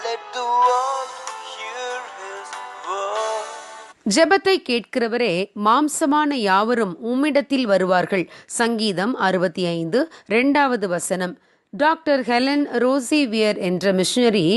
Let the world hear his word. ஜெபத்தை கேட்கிறவரே, மாம்சமான யாவரும் உம்மிடத்தில் வருவார்கள். சங்கீதம் 65 2வது வசனம். டாக்டர் ஹெலன் ரோசிவியர் என்ற மிஷனரி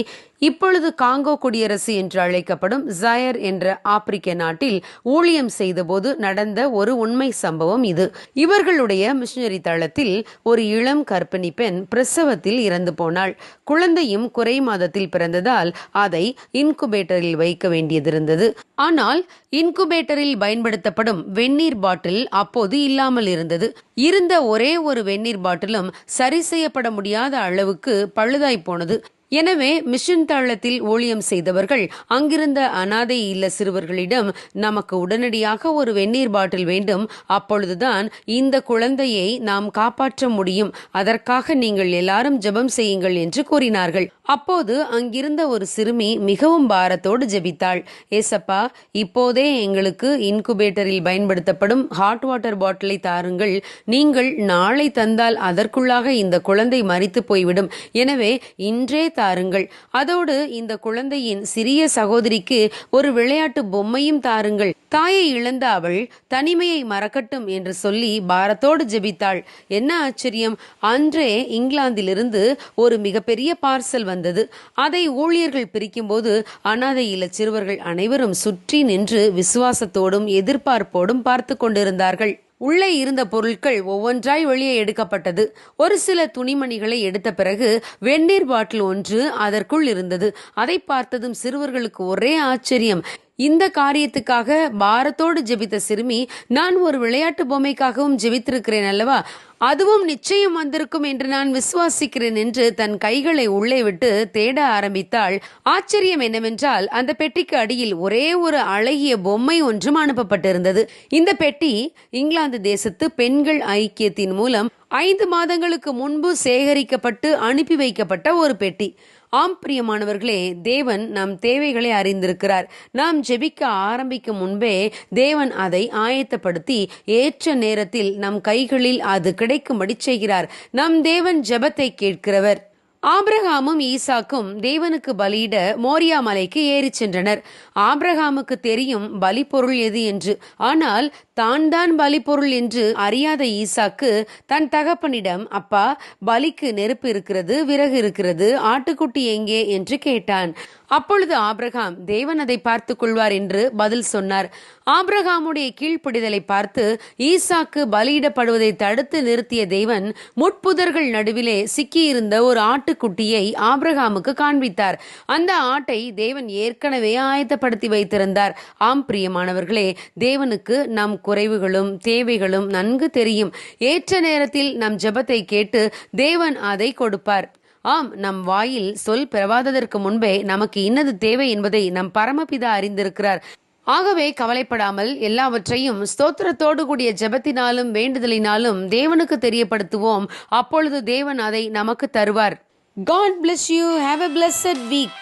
இப்பொழுது காங்கோ குடியரசு என்று அழைக்கப்படும் ஜயர் என்ற ஆப்பிரிக்க நாட்டில் ஊழியம் செய்தபோது நடந்த ஒரு உண்மை சம்பவம் இது. இவர்களுடைய மிஷனரி தளத்தில் ஒரு இளம் கர்ப்பிணி பெண் பிரசவத்தில் இறந்து போனாள். குழந்தையும் குறை மாதத்தில் பிறந்ததால் அதை இன்குபேட்டரில் வைக்க வேண்டியதிருந்தது. ஆனால் இன்குபேட்டரில் பயன்படுத்தப்படும் வெந்நீர் பாட்டில் அப்போது இல்லாமல் இருந்தது. இருந்த ஒரே ஒரு வெந்நீர் பாட்டிலும் சரி செய்யப்பட முடியாத அளவுக்கு பழுதாய் போனது. எனவே மிஷன் தளத்தில் ஊழியம் செய்தவர்கள் அங்கிருந்த அனாதை இல்ல சிறுவர்களிடம், நமக்கு உடனடியாக ஒரு வெந்நீர் பாட்டில் வேண்டும், அப்பொழுதுதான் இந்த குழந்தையை நாம் காப்பாற்ற முடியும், அதற்காக நீங்கள் எல்லாரும் ஜெபம் செய்யுங்கள் என்று கூறினார்கள். அப்போது அங்கிருந்த ஒரு சிறுமி மிகவும் பாரத்தோடு ஜெபித்தாள். ஏசப்பா, இப்போதே எங்களுக்கு இன்குபேட்டரில் பயன்படுத்தப்படும் ஹாட் வாட்டர் பாட்டிலை தாருங்கள். நீங்கள் நாளை தந்தால் அதற்குள்ளாக இந்த குழந்தை மரித்து போய்விடும். எனவே இன்றே தாருங்கள். அதோடு இந்த குழந்தையின் சிறிய சகோதரிக்கு ஒரு விளையாட்டு பொம்மையும் தாருங்கள். தாயை இழந்த அவள் தனிமையை மறக்கட்டும் என்று சொல்லி பாரத்தோடு ஜெபித்தாள். என்ன ஆச்சரியம்! அன்றே இங்கிலாந்திலிருந்து ஒரு மிகப்பெரிய பார்சல் வந்தது. அதை ஊழியர்கள் பிரிக்கும்போது அனாதை இல்ல சிறுவர்கள் அனைவரும் சுற்றி நின்று விசுவாசத்தோடும் எதிர்பார்ப்போடும் பார்த்து கொண்டிருந்தார்கள். உள்ளே இருந்த பொருட்கள் ஒவ்வொன்றாய் வெளியே எடுக்கப்பட்டது. ஒரு சில துணிமணிகளை எடுத்த பிறகு வெந்நீர் பாட்டில் ஒன்று அதற்குள் இருந்தது. அதை பார்த்ததும் சிறுவர்களுக்கு ஒரே ஆச்சரியம். இந்த காரியத்துக்காக பாரத்தோடு ஜெபித்த சிறுமி, நான் ஒரு விளையாட்டு பொம்மைக்காகவும் ஜெபித்திருக்கிறேன் அல்லவா, அதுவும் நிச்சயம் வந்திருக்கும் என்று நான் விசுவாசிக்கிறேன் என்று தன் கைகளை உள்ளே விட்டு தேட ஆரம்பித்தாள். ஆச்சரியம் என்னவென்றால், அந்த பெட்டிக்கு அடியில் ஒரே ஒரு அழகிய பொம்மை ஒன்றும் அனுப்பப்பட்டிருந்தது. இந்த பெட்டி இங்கிலாந்து தேசத்து பெண்கள் ஐக்கியத்தின் மூலம் 5 மாதங்களுக்கு முன்பு சேகரிக்கப்பட்டு அனுப்பி வைக்கப்பட்ட ஒரு பெட்டி. ஆம் பிரியமானவர்களே, தேவன் நம் தேவைகளை அறிந்திருக்கிறார். நாம் ஜெபிக்க ஆரம்பிக்கும் முன்பே தேவன் அதை ஆயத்தப்படுத்தி ஏற்ற நேரத்தில் நம் கைகளில் அது கிடைக்கும்படி செய்கிறார். நம் தேவன் ஜெபத்தை கேட்கிறவர். ஆபிரகாமும் ஈசாக்கும் தேவனுக்கு பலியிட மோரியா மலைக்கு ஏறி சென்றனர். ஆபிரகாமுக்கு தெரியும் பலி பொருள் எது என்று. ஆனால் தான் பலிப்பொருள் என்று அறியாத ஈசாக்கு தன் தகப்பனிடம், அப்பா, பலிக்கு நெருப்பு இருக்கிறது, விறகு இருக்கிறது, ஆட்டுக்குட்டி எங்கே என்று கேட்டான். அப்பொழுது ஆபிரகாம், தேவன் அதை பார்த்து கொள்வார் என்று பதில் சொன்னார். ஆபிரகாமுடைய கீழ்ப்படிதலை பார்த்து ஈசாக்கு பலியிடப்படுவதை தடுத்து நிறுத்திய தேவன் முட்புதர்கள் நடுவிலே சிக்கியிருந்த ஒரு ஆட்டுக்குட்டியை ஆபிரகாமுக்கு காண்பித்தார். அந்த ஆட்டை தேவன் ஏற்கனவே ஆயத்தப்படுத்தி வைத்திருந்தார். ஆம் பிரியமானவர்களே, தேவனுக்கு நம் குறைவுகளும் தேவைகளும் நன்கு தெரியும். ஏற்ற நேரத்தில் நம் ஜெபத்தை கேட்டு தேவன் அதை கொடுப்பார். ஆம், நம் வாயில் சொல் பிறவாததற்கு முன்பே நமக்கு இன்னது தேவை என்பதை நம் பரமபிதா அறிந்திருக்கிறார். ஆகவே கவலைப்படாமல் எல்லாவற்றையும் ஸ்தோத்திரத்தோடு கூடிய ஜெபத்தினாலும் வேண்டுதலினாலும் தேவனுக்கு தெரியப்படுத்துவோம். அப்பொழுது தேவன் அதை நமக்கு தருவார். God bless you. Have a blessed week.